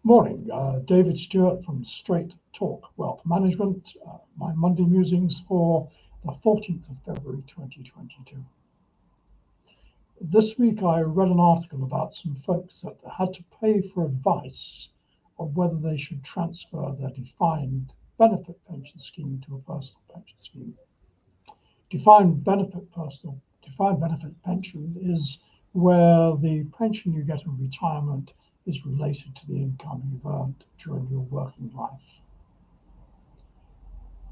Morning, David Stewart from Straight Talk Wealth Management. My Monday musings for the 14th of February 2022. This week I read an article about some folks that had to pay for advice on whether they should transfer their defined benefit pension scheme to a personal pension scheme. Defined benefit pension is where the pension you get in retirement is related to the income you've earned during your working life.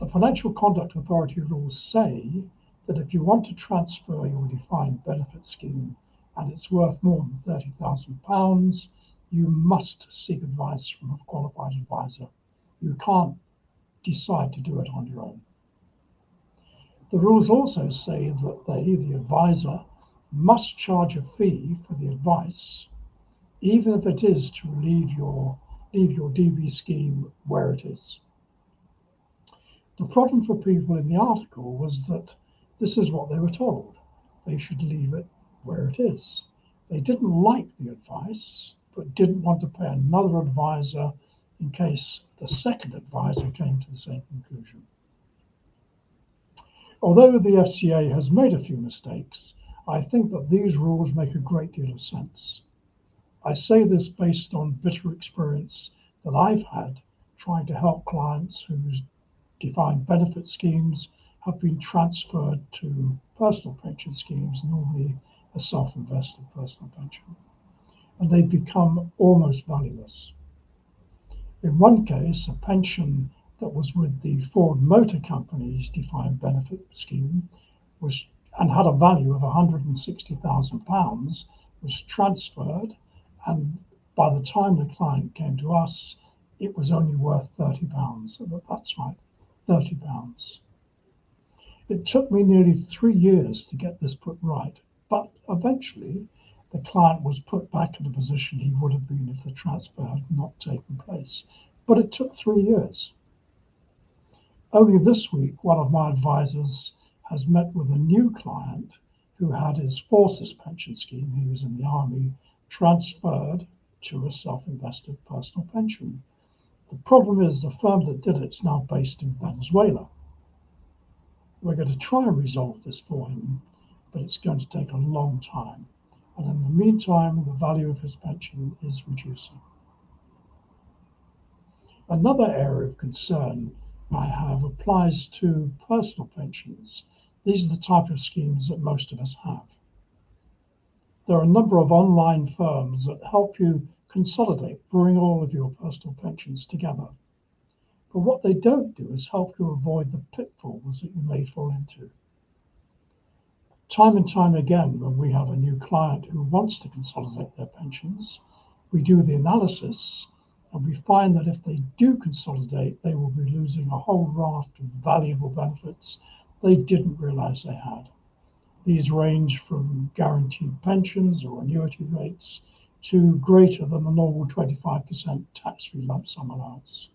The Financial Conduct Authority rules say that if you want to transfer your defined benefit scheme and it's worth more than £30,000, you must seek advice from a qualified advisor. You can't decide to do it on your own. The rules also say that the advisor, must charge a fee for the advice, even if it is to leave your DB scheme where it is. The problem for people in the article was that this is what they were told. They should leave it where it is. They didn't like the advice, but didn't want to pay another advisor in case the second advisor came to the same conclusion. Although the FCA has made a few mistakes, I think that these rules make a great deal of sense. I say this based on bitter experience that I've had trying to help clients whose defined benefit schemes have been transferred to personal pension schemes, normally a self-invested personal pension, and they've become almost valueless. In one case, a pension that was with the Ford Motor Company's defined benefit scheme and had a value of £160,000 was transferred, and by the time the client came to us, it was only worth £30. That's right, £30. It took me nearly 3 years to get this put right, but eventually the client was put back in the position he would have been if the transfer had not taken place. But it took 3 years. Only this week, one of my advisors has met with a new client who had his forces pension scheme, he was in the army, transferred to a self-invested personal pension. The problem is the firm that did it is now based in Venezuela. We're going to try and resolve this for him, but it's going to take a long time. And in the meantime, the value of his pension is reducing. Another area of concern I have applies to personal pensions. These are the type of schemes that most of us have. There are a number of online firms that help you consolidate, bring all of your personal pensions together. But what they don't do is help you avoid the pitfalls that you may fall into. Time and time again, when we have a new client who wants to consolidate their pensions, we do the analysis and we find that if they do consolidate, they will be losing a whole raft of valuable benefits they didn't realize they had. These range from guaranteed pensions or annuity rates to greater than the normal 25% tax-free lump sum allowance.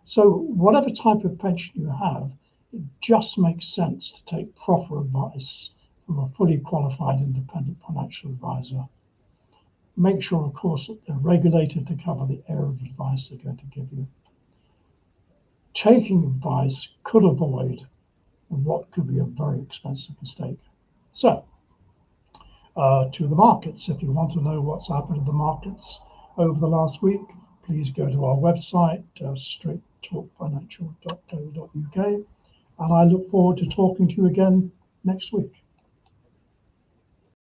So whatever type of pension you have, it just makes sense to take proper advice from a fully qualified independent financial advisor. Make sure, of course, that they're regulated to cover the area of advice they're going to give you. Taking advice could avoid what could be a very expensive mistake. So, to the markets. If you want to know what's happened in the markets over the last week, please go to our website, straighttalkfinancial.co.uk, and I look forward to talking to you again next week.